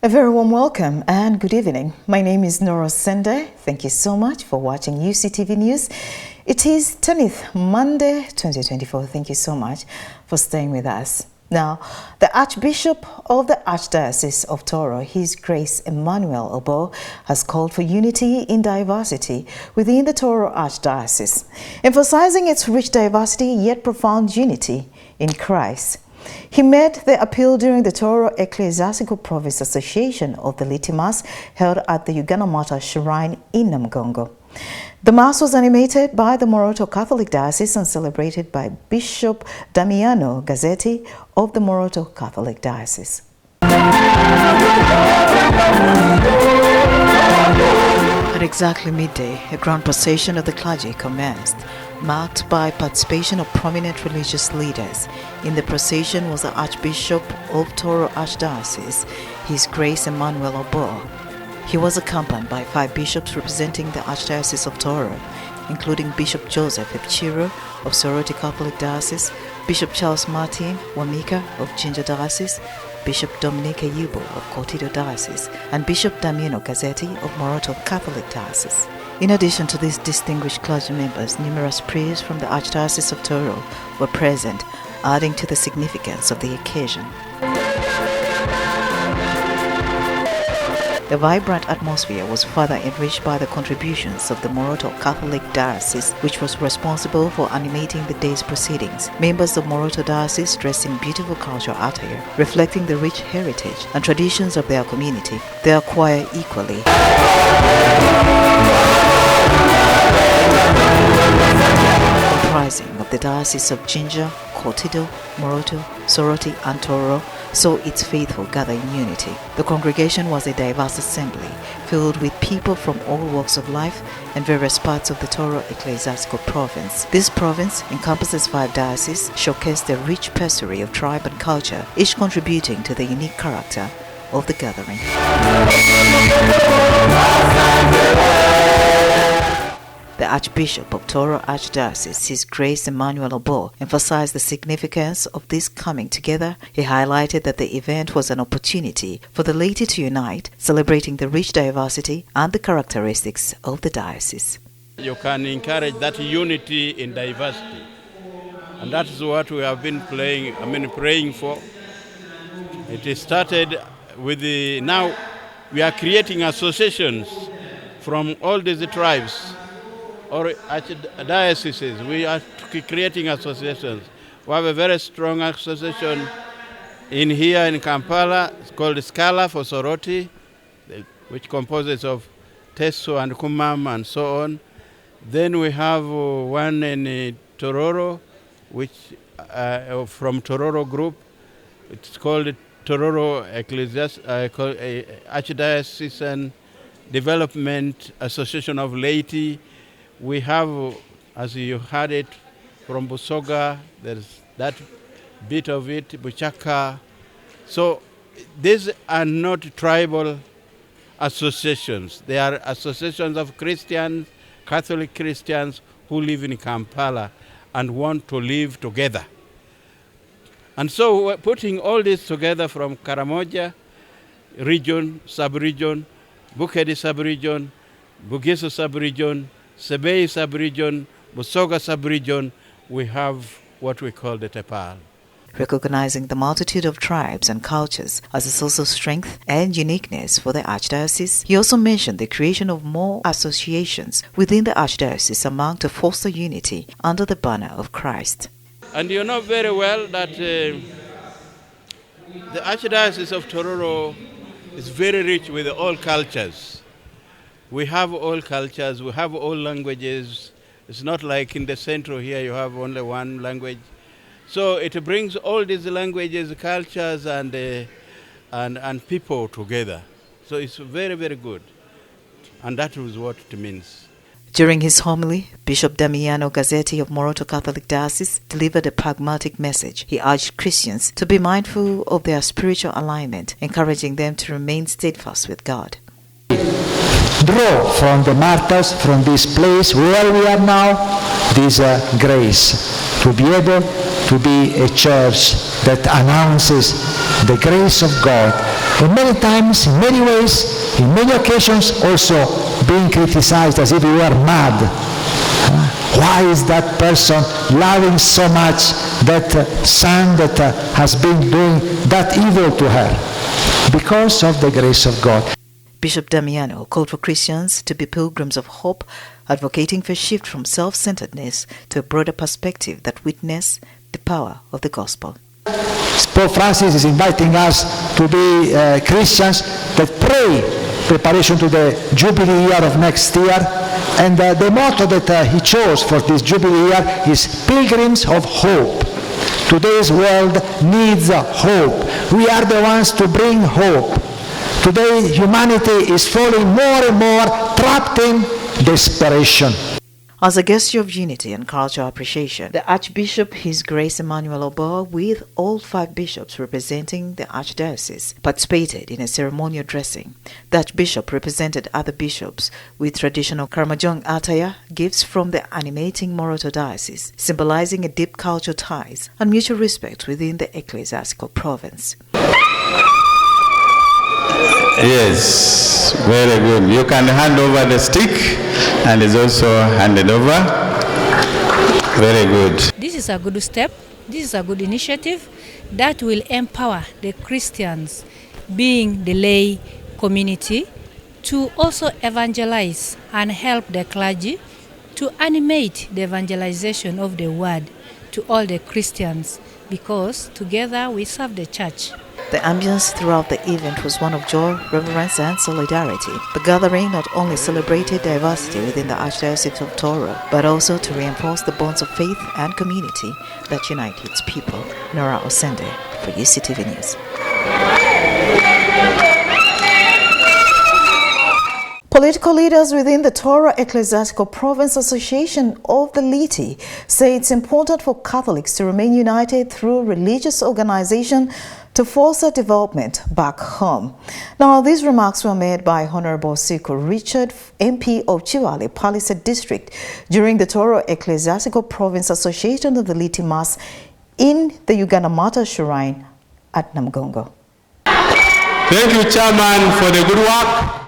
A very warm welcome and good evening. My name is Nora Sende. Thank you so much for watching Uctv News. It is 10th Monday 2024. Thank you so much for staying with us. Now, the Archbishop of the Archdiocese of Toro, His Grace Emmanuel Obo, has called for unity in diversity within the Toro Archdiocese, emphasizing its rich diversity yet profound unity in Christ. He made the appeal during the Toro Ecclesiastical Province Association of the Liti Mass held at the Ganal Shrine in Namgongo. The Mass was animated by the Moroto Catholic Diocese and celebrated by Bishop Damiano Gazzetti of the Moroto Catholic Diocese. At exactly midday, a grand procession of the clergy commenced, marked by participation of prominent religious leaders. In the procession was the Archbishop of Toro Archdiocese, His Grace Emmanuel Obo. He was accompanied by 5 bishops representing the Archdiocese of Toro, including Bishop Joseph Epchiro of Soroti Catholic Diocese, Bishop Charles Martin Wamika of Jinja Diocese, Bishop Dominic Yubo of Kotido Diocese, and Bishop Damiano Gazzetti of Moroto Catholic Diocese. In addition to these distinguished clergy members, numerous priests from the Archdiocese of Toro were present, adding to the significance of the occasion. The vibrant atmosphere was further enriched by the contributions of the Moroto Catholic Diocese, which was responsible for animating the day's proceedings. Members of Moroto Diocese dressed in beautiful cultural attire, reflecting the rich heritage and traditions of their community. They acquire equally. Comprising of the Diocese of Jinja, Kotido, Moroto, Soroti, and Toro, saw its faithful gather in unity. The congregation was a diverse assembly, filled with people from all walks of life and various parts of the Toro Ecclesiastical Province. This province encompasses 5 dioceses, showcased the rich pedigree of tribe and culture, each contributing to the unique character of the gathering. The Archbishop of Toro Archdiocese, His Grace Emmanuel Obo, emphasized the significance of this coming together. He highlighted that the event was an opportunity for the laity to unite, celebrating the rich diversity and the characteristics of the diocese. You can encourage that unity in diversity, and that is what we have been praying for. It started with now we are creating associations from all these tribes or dioceses. We are creating associations. We have a very strong association here in Kampala. It's called Scala for Soroti, which composes of Teso and Kumam and so on. Then we have one in Tororo, which from Tororo group. It's called Tororo Archdiocesan Development Association of Laity. We have, as you heard it, from Busoga, there's that bit of it, Buchaka. So these are not tribal associations. They are associations of Christians, Catholic Christians who live in Kampala and want to live together. And so we're putting all this together from Karamoja region, sub-region, Bukedi sub-region, Bugisu sub-region, Sebei sub-region, Busoga sub-region, we have what we call the Tepal. Recognizing the multitude of tribes and cultures as a source of strength and uniqueness for the Archdiocese, he also mentioned the creation of more associations within the Archdiocese among to foster unity under the banner of Christ. And you know very well that the Archdiocese of Tororo is very rich with all cultures. We have all cultures, we have all languages. It's not like in the central here you have only one language. So it brings all these languages, cultures, and people together. So it's very, very good. And that is what it means. During his homily, Bishop Damiano Gazzetti of Moroto Catholic Diocese delivered a pragmatic message. He urged Christians to be mindful of their spiritual alignment, encouraging them to remain steadfast with God. Draw from the martyrs, from this place where we are now, this grace to be able to be a church that announces the grace of God And many times, in many ways, in many occasions, also being criticized as if we were mad. Why is that person loving so much that son that has been doing that evil to her? Because of the grace of God. Bishop Damiano called for Christians to be pilgrims of hope, advocating for a shift from self-centeredness to a broader perspective that witness the power of the gospel. Pope Francis is inviting us to be Christians that pray preparation to the Jubilee year of next year. And the motto that he chose for this Jubilee year is Pilgrims of Hope. Today's world needs hope. We are the ones to bring hope. Today, humanity is falling more and more trapped in desperation. As a gesture of unity and cultural appreciation, the Archbishop, His Grace Emmanuel Oboa, with all 5 bishops representing the Archdiocese, participated in a ceremonial dressing. The Archbishop represented other bishops with traditional Karamojong attire, gifts from the animating Moroto Diocese, symbolizing a deep cultural ties and mutual respect within the ecclesiastical province. Yes, very good. You can hand over the stick, and it's also handed over. Very good. This is a good step. This is a good initiative that will empower the Christians, being the lay community, to also evangelize and help the clergy to animate the evangelization of the word to all the Christians, because together we serve the church. The ambience throughout the event was one of joy, reverence, and solidarity. The gathering not only celebrated diversity within the Archdiocese of Toro, but also to reinforce the bonds of faith and community that unite its people. Nora Osende for UCTV News. Political leaders within the Toro Ecclesiastical Province Association of the Liti say it's important for Catholics to remain united through religious organization to foster development back home. Now, these remarks were made by Honorable Siko Richard, MP of Chiwale, Palisade District, during the Toro Ecclesiastical Province Association of the Liti Mass in the Uganda Martyr Shrine at Namgongo. Thank you, Chairman, for the good work.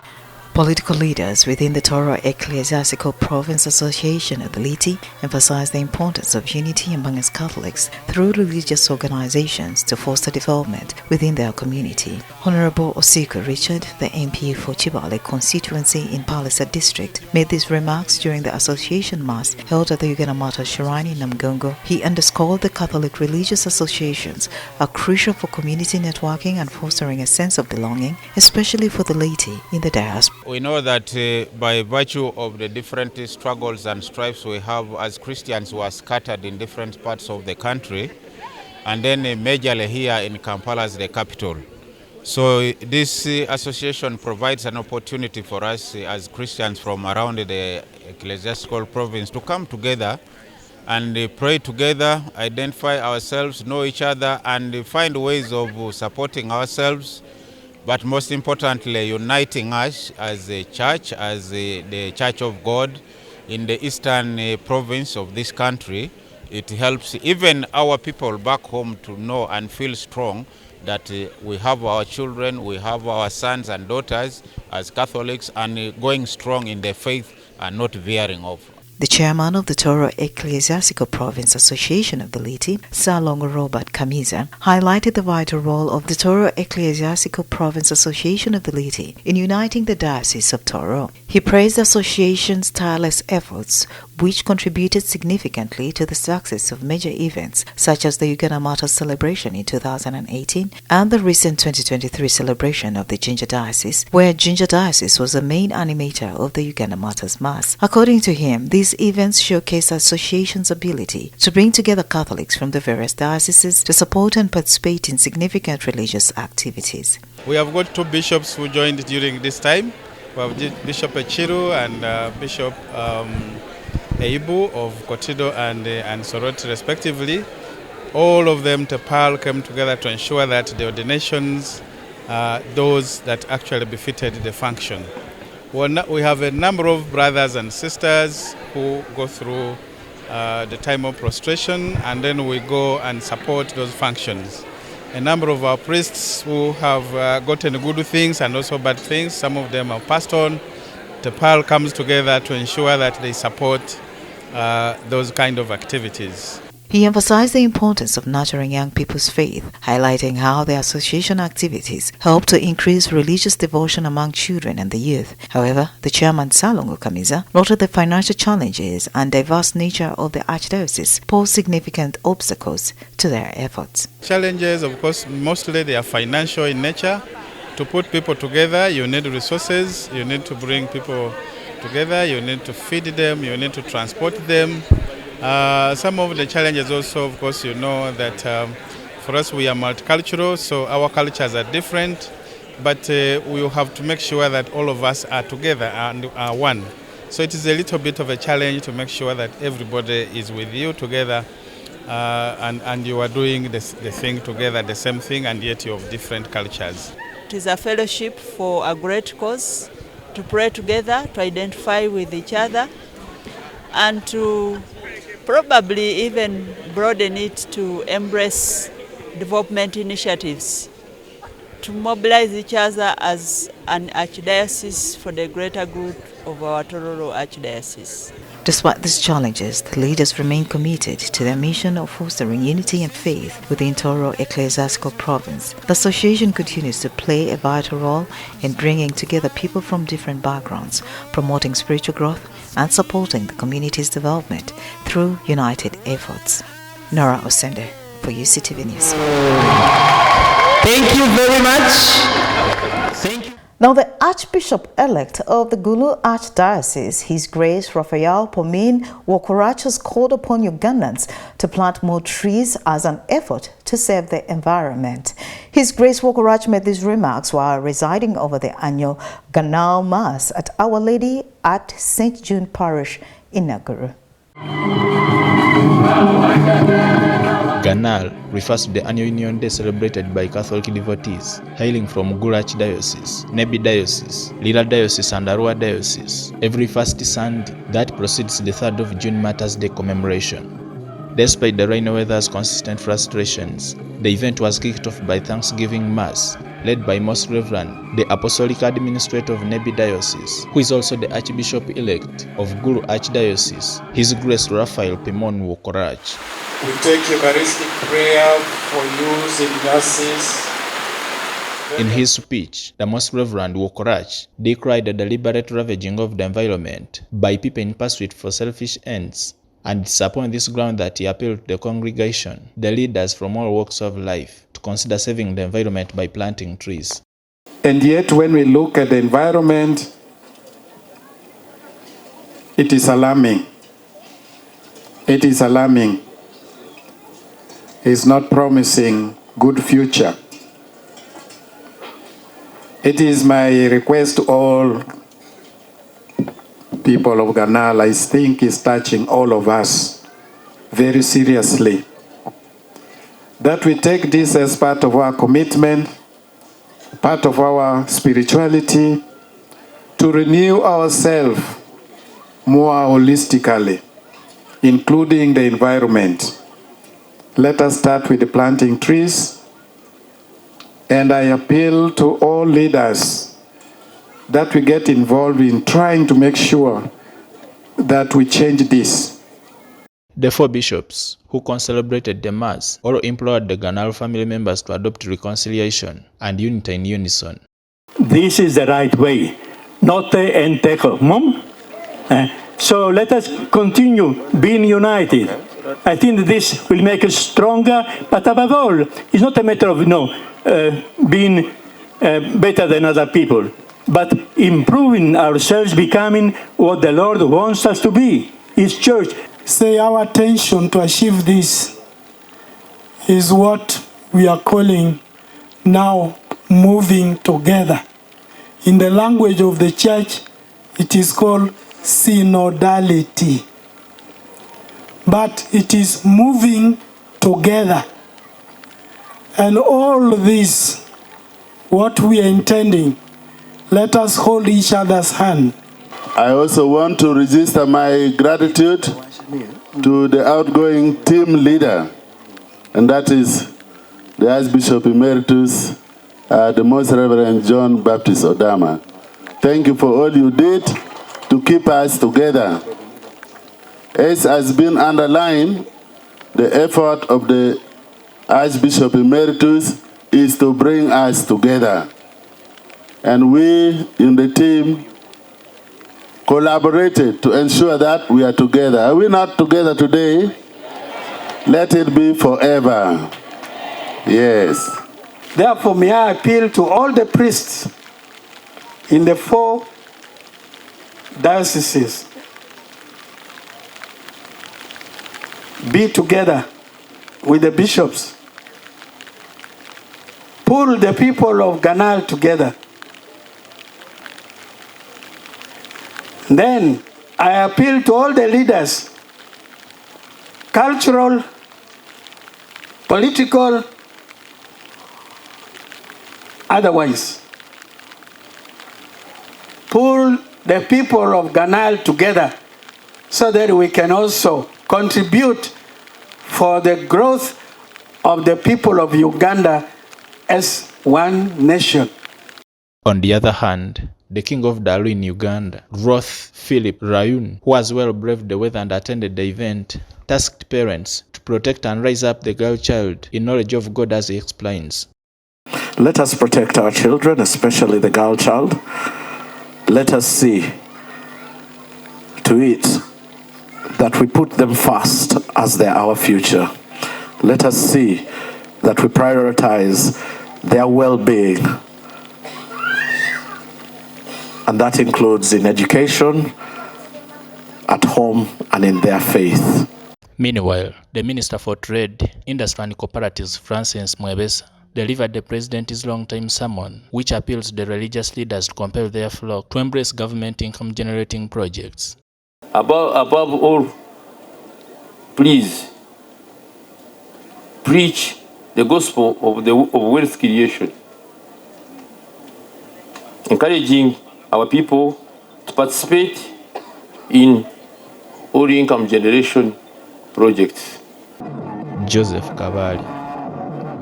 Political leaders within the Toro Ecclesiastical Province Association of the Liti emphasized the importance of unity among its Catholics through religious organizations to foster development within their community. Honorable Osiko Richard, the MP for Chibale constituency in Palisade District, made these remarks during the association mass held at the Uganda Martyr Shrine in Namgongo. He underscored the Catholic religious associations are crucial for community networking and fostering a sense of belonging, especially for the laity in the diaspora. We know that by virtue of the different struggles and strifes we have as Christians who are scattered in different parts of the country, and then majorly here in Kampala as the capital. So this association provides an opportunity for us as Christians from around the ecclesiastical province to come together and pray together, identify ourselves, know each other, and find ways of supporting ourselves, but most importantly, uniting us as a church, as the Church of God in the eastern province of this country. It helps even our people back home to know and feel strong that we have our children, we have our sons and daughters as Catholics, and going strong in their faith and not veering off. The chairman of the Toro Ecclesiastical Province Association of the Liti, Salongo Robert Kamiza, highlighted the vital role of the Toro Ecclesiastical Province Association of the Liti in uniting the Diocese of Toro. He praised the association's tireless efforts, which contributed significantly to the success of major events such as the Uganda Martyrs celebration in 2018 and the recent 2023 celebration of the Jinja Diocese, where Jinja Diocese was the main animator of the Uganda Martyrs Mass. According to him, these events showcase the association's ability to bring together Catholics from the various dioceses to support and participate in significant religious activities. We have got 2 bishops who joined during this time. We have Bishop Echiru and Bishop Eibu of Kotido and Soroti respectively. All of them, Tepal, came together to ensure that the ordinations are those that actually befitted the function. We have a number of brothers and sisters who go through the time of prostration, and then we go and support those functions. a number of our priests who have gotten good things and also bad things. Some of them have passed on. The PAL comes together to ensure that they support those kind of activities. He emphasized the importance of nurturing young people's faith, highlighting how the association activities help to increase religious devotion among children and the youth. However, the chairman Salongo Kamiza noted the financial challenges and diverse nature of the archdiocese pose significant obstacles to their efforts. Challenges, of course, mostly they are financial in nature. To put people together, you need resources, you need to bring people together, you need to feed them, you need to transport them. Some of the challenges also, of course, you know that for us we are multicultural, so our cultures are different, but we have to make sure that all of us are together and are one. So it is a little bit of a challenge to make sure that everybody is with you together and you are doing the thing together, the same thing, and yet you have different cultures. It is a fellowship for a great cause, to pray together, to identify with each other, and to probably even broaden it to embrace development initiatives, to mobilize each other as an archdiocese for the greater good of our Toro archdiocese. Despite these challenges, the leaders remain committed to their mission of fostering unity and faith within Toro ecclesiastical province. The association continues to play a vital role in bringing together people from different backgrounds, promoting spiritual growth and supporting the community's development through united efforts. Nora Osende for UCTV News. Thank you very much. Thank you. Now, the Archbishop-elect of the Gulu Archdiocese, His Grace Raphael Pomin Wokorach, has called upon Ugandans to plant more trees as an effort to save the environment. His Grace Wokorach made these remarks while residing over the annual Ganal Mass at Our Lady at St. June Parish in Nakuru. Ganal refers to the annual Union Day celebrated by Catholic devotees hailing from Gulu Archdiocese, Nebi Diocese, Lira Diocese and Arua Diocese. Every first Sunday that precedes the 3rd of June Martyrs' Day commemoration. Despite the rainy weather's consistent frustrations, the event was kicked off by Thanksgiving Mass, led by Most Reverend, the Apostolic Administrator of Nebi Diocese, who is also the Archbishop-elect of Gulu Archdiocese, His Grace Raphael Pimon Wokorach. We take Eucharistic prayer for use in diocese. In his speech, the Most Reverend Wokorach decried the deliberate ravaging of the environment by people in pursuit for selfish ends, and it's upon this ground that he appealed to the congregation, the leaders from all walks of life, to consider saving the environment by planting trees. And yet when we look at the environment, it is alarming. It is alarming. It's not promising good future. It is my request to all people of Ganal, I think is touching all of us very seriously, that we take this as part of our commitment, part of our spirituality, to renew ourselves more holistically, including the environment. Let us start with the planting trees, and I appeal to all leaders that we get involved in trying to make sure that we change this. The 4 bishops who concelebrated the Mass all implored the Ganal family members to adopt reconciliation and unity in unison. This is the right way, not and tackle. So let us continue being united. I think this will make us stronger, but above all, it's not a matter of being better than other people, but improving ourselves, becoming what the Lord wants us to be, His church. Say our attention to achieve this is what we are calling now moving together. In the language of the church, it is called synodality. But it is moving together. And all this, what we are intending, let us hold each other's hand. I also want to register my gratitude to the outgoing team leader, and that is the Archbishop Emeritus, the Most Reverend John Baptist Odama. Thank you for all you did to keep us together. As has been underlined, the effort of the Archbishop Emeritus is to bring us together. And we in the team collaborated to ensure that we are together. Are we not together today? Let it be forever. Yes. Therefore, may I appeal to all the priests in the 4 dioceses. Be together with the bishops. Pull the people of Ganal together. Then I appeal to all the leaders, cultural, political, otherwise. Pull the people of Ganal together so that we can also contribute for the growth of the people of Uganda as one nation. On the other hand, the King of Dalu in Uganda, Roth Philip Rayun, who as well braved the weather and attended the event, tasked parents to protect and raise up the girl child in knowledge of God, as he explains. Let us protect our children, especially the girl child. Let us see to it that we put them first as they're our future. Let us see that we prioritize their well-being. And that includes in education, at home, and in their faith. Meanwhile, the Minister for Trade, Industry and Cooperatives, Francis Mwebesa, delivered the President's long-time sermon, which appeals to the religious leaders to compel their flock to embrace government income-generating projects. Above all, please preach the gospel of wealth creation, encouraging our people to participate in all income generation projects. Joseph Kabali,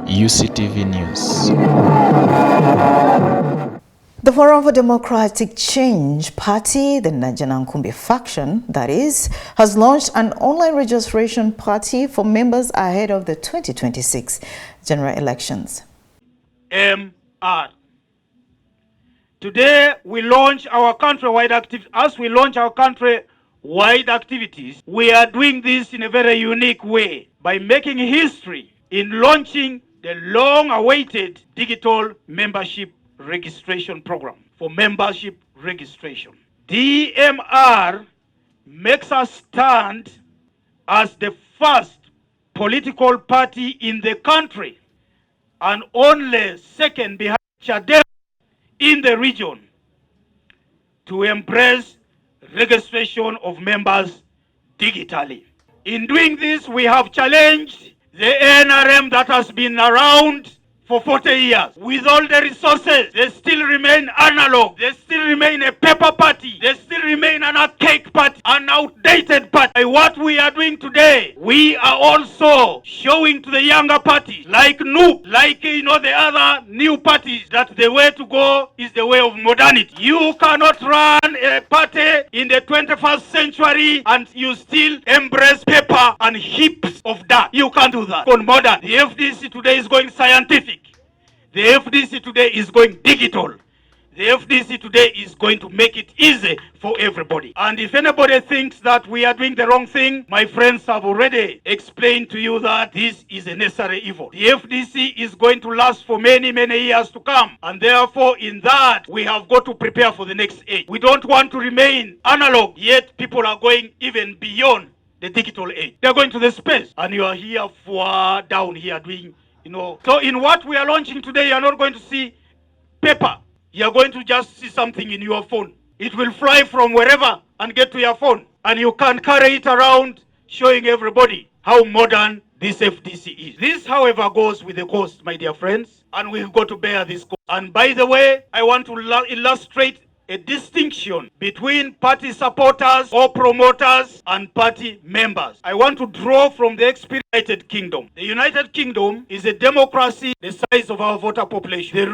UCTV News. The Forum for Democratic Change Party, the Najana Nkumbi faction, that is, has launched an online registration party for members ahead of the 2026 general elections. MR. Today, we launch our country-wide activities. We are doing this in a very unique way by making history in launching the long-awaited digital membership registration program for membership registration. DMR makes us stand as the first political party in the country and only second behind Chadema in the region to embrace registration of members digitally. In doing this, we have challenged the NRM that has been around for 40 years. With all the resources, they still remain analog. They still remain a paper party. They still remain an archaic party, an outdated party. By what we are doing today, we are also showing to the younger parties, like NUP, like the other new parties, that the way to go is the way of modernity. You cannot run a party in the 21st century and you still embrace paper and heaps of that. You can't do that. On modern, the FDC today is going scientific. The FDC today is going digital. The FDC today is going to make it easy for everybody. And if anybody thinks that we are doing the wrong thing, my friends have already explained to you that this is a necessary evil. The FDC is going to last for many, many years to come. And therefore, in that, we have got to prepare for the next age. We don't want to remain analog, yet people are going even beyond the digital age. They're going to the space. And you are here far down here doing, So in what we are launching today, you're not going to see paper. You're going to just see something in your phone. It will fly from wherever and get to your phone. And you can carry it around showing everybody how modern this FDC is. This, however, goes with the cost, my dear friends. And we've got to bear this cost. And by the way, I want to illustrate a distinction between party supporters or promoters and party members. I want to draw from the United Kingdom. The United Kingdom is a democracy the size of our voter population. The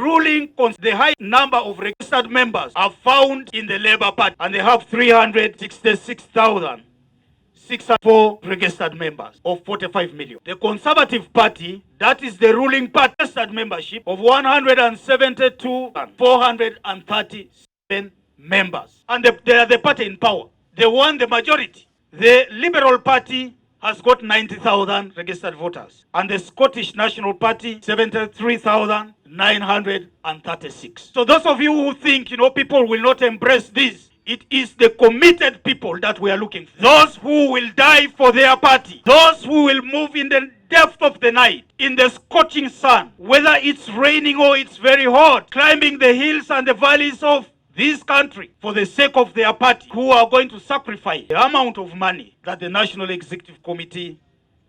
the high number of registered members are found in the Labour Party, and they have 366,000. 604 registered members of 45 million. The Conservative Party, that is the ruling party, registered membership of 172,437 members. And they are the party in power. They won the majority. The Liberal Party has got 90,000 registered voters. And the Scottish National Party, 73,936. So those of you who think, people will not embrace this, it is the committed people that we are looking for. Those who will die for their party. Those who will move in the depth of the night, in the scorching sun, whether it's raining or it's very hot, climbing the hills and the valleys of this country for the sake of their party, who are going to sacrifice the amount of money that the National Executive Committee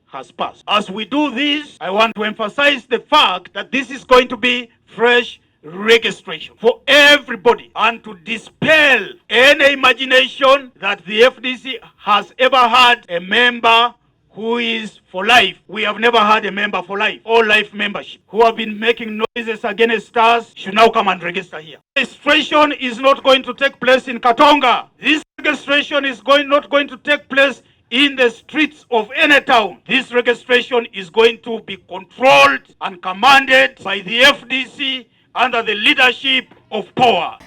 has passed. As we do this, I want to emphasize the fact that this is going to be fresh registration for everybody, and to dispel any imagination that the FDC has ever had a member who is for life. We have never had a member for life or life membership who have been making noises against us should now come and register here. Registration is not going to take place in Katonga. This registration is not going to take place in the streets of any town. This registration is going to be controlled and commanded by the FDC under the leadership of power.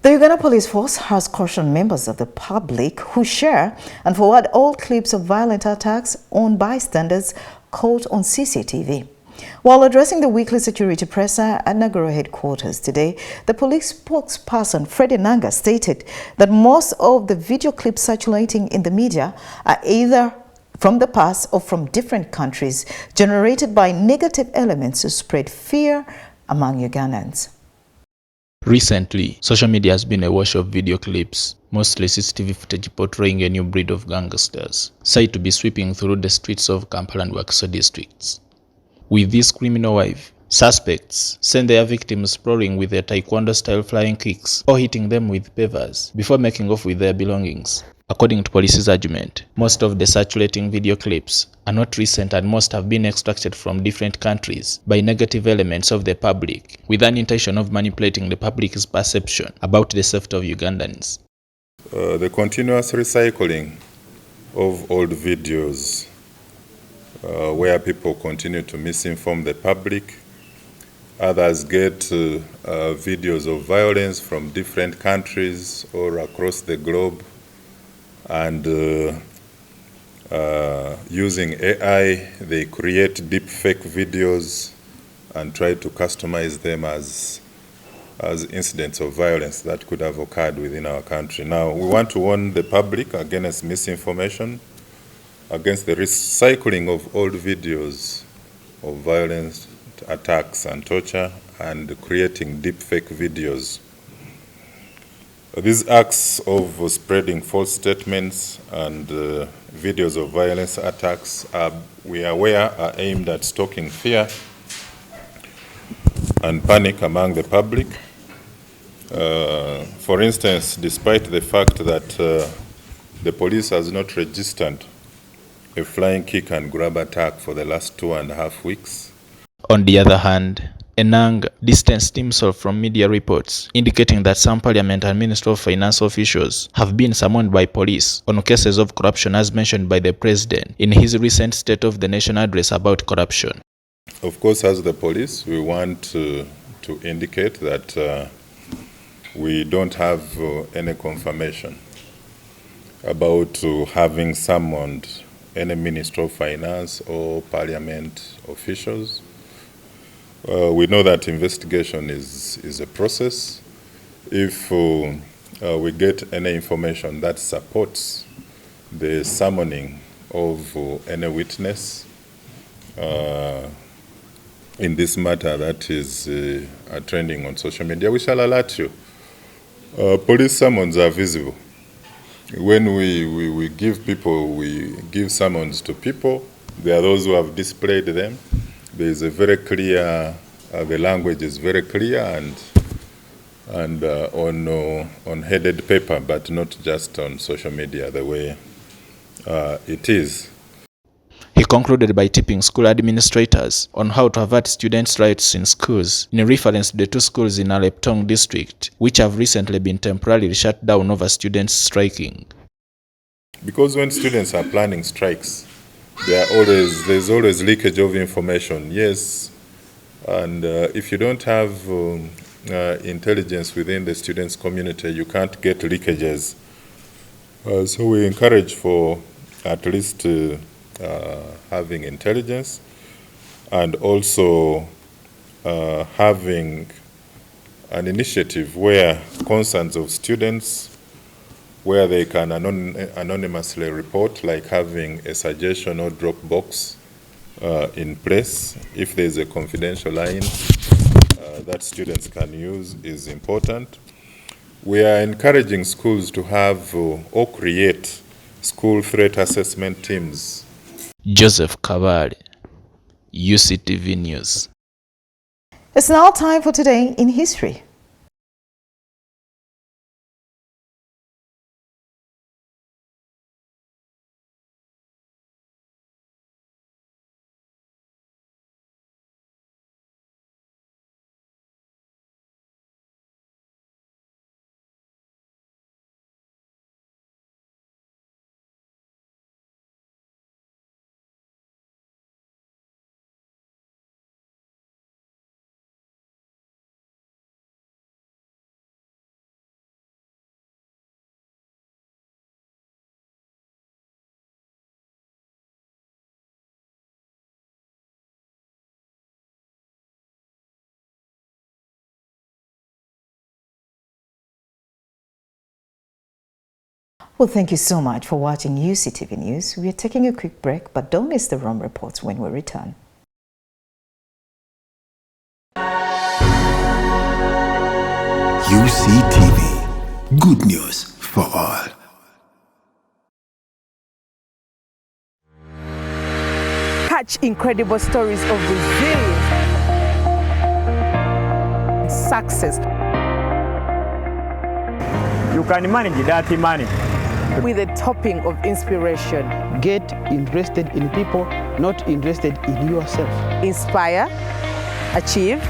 The Uganda Police Force has cautioned members of the public who share and forward all clips of violent attacks on bystanders caught on CCTV. While addressing the weekly security presser at Nagoro headquarters today, the police spokesperson Freddie Nanga stated that most of the video clips circulating in the media are either from the past or from different countries, generated by negative elements to spread fear among Ugandans. Recently, social media has been awash of video clips, mostly CCTV footage portraying a new breed of gangsters, said to be sweeping through the streets of Kampala and Wakiso districts. With this criminal wave, suspects send their victims sprawling with their taekwondo-style flying kicks or hitting them with pavers before making off with their belongings. According to police's argument, most of the circulating video clips are not recent and most have been extracted from different countries by negative elements of the public, with an intention of manipulating the public's perception about the safety of Ugandans. The continuous recycling of old videos where people continue to misinform the public. Others get videos of violence from different countries or across the globe, and using AI, they create deep fake videos and try to customize them as incidents of violence that could have occurred within our country. Now, we want to warn the public against misinformation, against the recycling of old videos of violence, attacks and torture, and creating deep fake videos. These acts of spreading false statements and videos of violence attacks, we are aware, are aimed at stoking fear and panic among the public. For instance, despite the fact that the police has not registered a flying kick and grab attack for the last 2.5 weeks. On the other hand, Enang distanced himself from media reports indicating that some Parliament and Ministry of Finance officials have been summoned by police on cases of corruption as mentioned by the President in his recent State of the Nation address about corruption. Of course, as the police, we want to indicate that we don't have any confirmation about having summoned any Minister of Finance or Parliament officials. We know that investigation is a process. If we get any information that supports the summoning of any witness in this matter that is trending on social media, we shall alert you. Police summons are visible. When we give summons to people, there are those who have displayed them. There is a very clear, the language is very clear, and and on headed paper, but not just on social media the way it is. He concluded by tipping school administrators on how to avert students' riots in schools, in reference to the 2 schools in Aleptong district, which have recently been temporarily shut down over students striking. Because when students are planning strikes, there's always leakage of information. Yes, and if you don't have intelligence within the students' community, you can't get leakages. So we encourage for at least having intelligence, and also having an initiative where concerns of students, where they can anonymously report, like having a suggestion or drop box in place. If there's a confidential line that students can use, is important. We are encouraging schools to have or create school threat assessment teams. Joseph Kabale, UCTV News. It's now time for Today in History. Well, thank you so much for watching UCTV News. We are taking a quick break, but don't miss the Rome reports when we return. UCTV, good news for all. Catch incredible stories of resilience and success. You can manage dirty money with a topping of inspiration. Get interested in people, not interested in yourself. Inspire, achieve,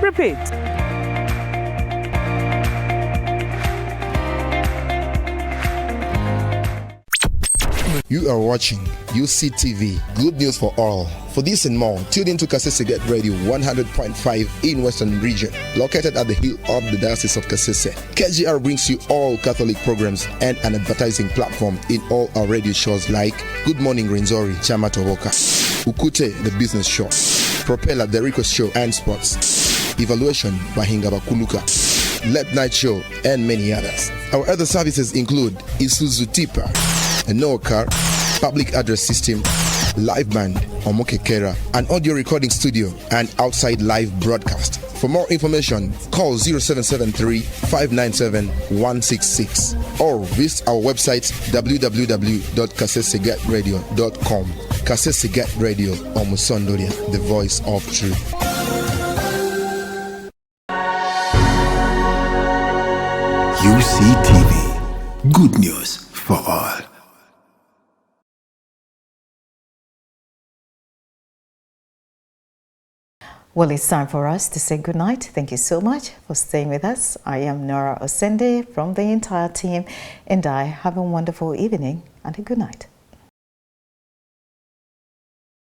repeat. You are watching UCTV, good news for all. For this and more, tune in to Kasese Get Radio 100.5 in Western Region, located at the hill of the Diocese of Kasese. KGR brings you all Catholic programs and an advertising platform in all our radio shows like Good Morning Renzori, Chama Toboka, Ukute, the business show, Propeller, the Rico show and sports, Evaluation, Bahinga Bakuluka, Late Night Show, and many others. Our other services include Isuzu Tipa, a no car, public address system, live band, Omokekera, an audio recording studio, and outside live broadcast. For more information, call 0773 597 166 or visit our website www.kasesegatradio.com. Kasesegat Radio, Omusondoria, the voice of truth. UCTV, good news for all. Well, it's time for us to say goodnight. Thank you so much for staying with us. I am Nora Osende from the entire team, and I have a wonderful evening and a good night.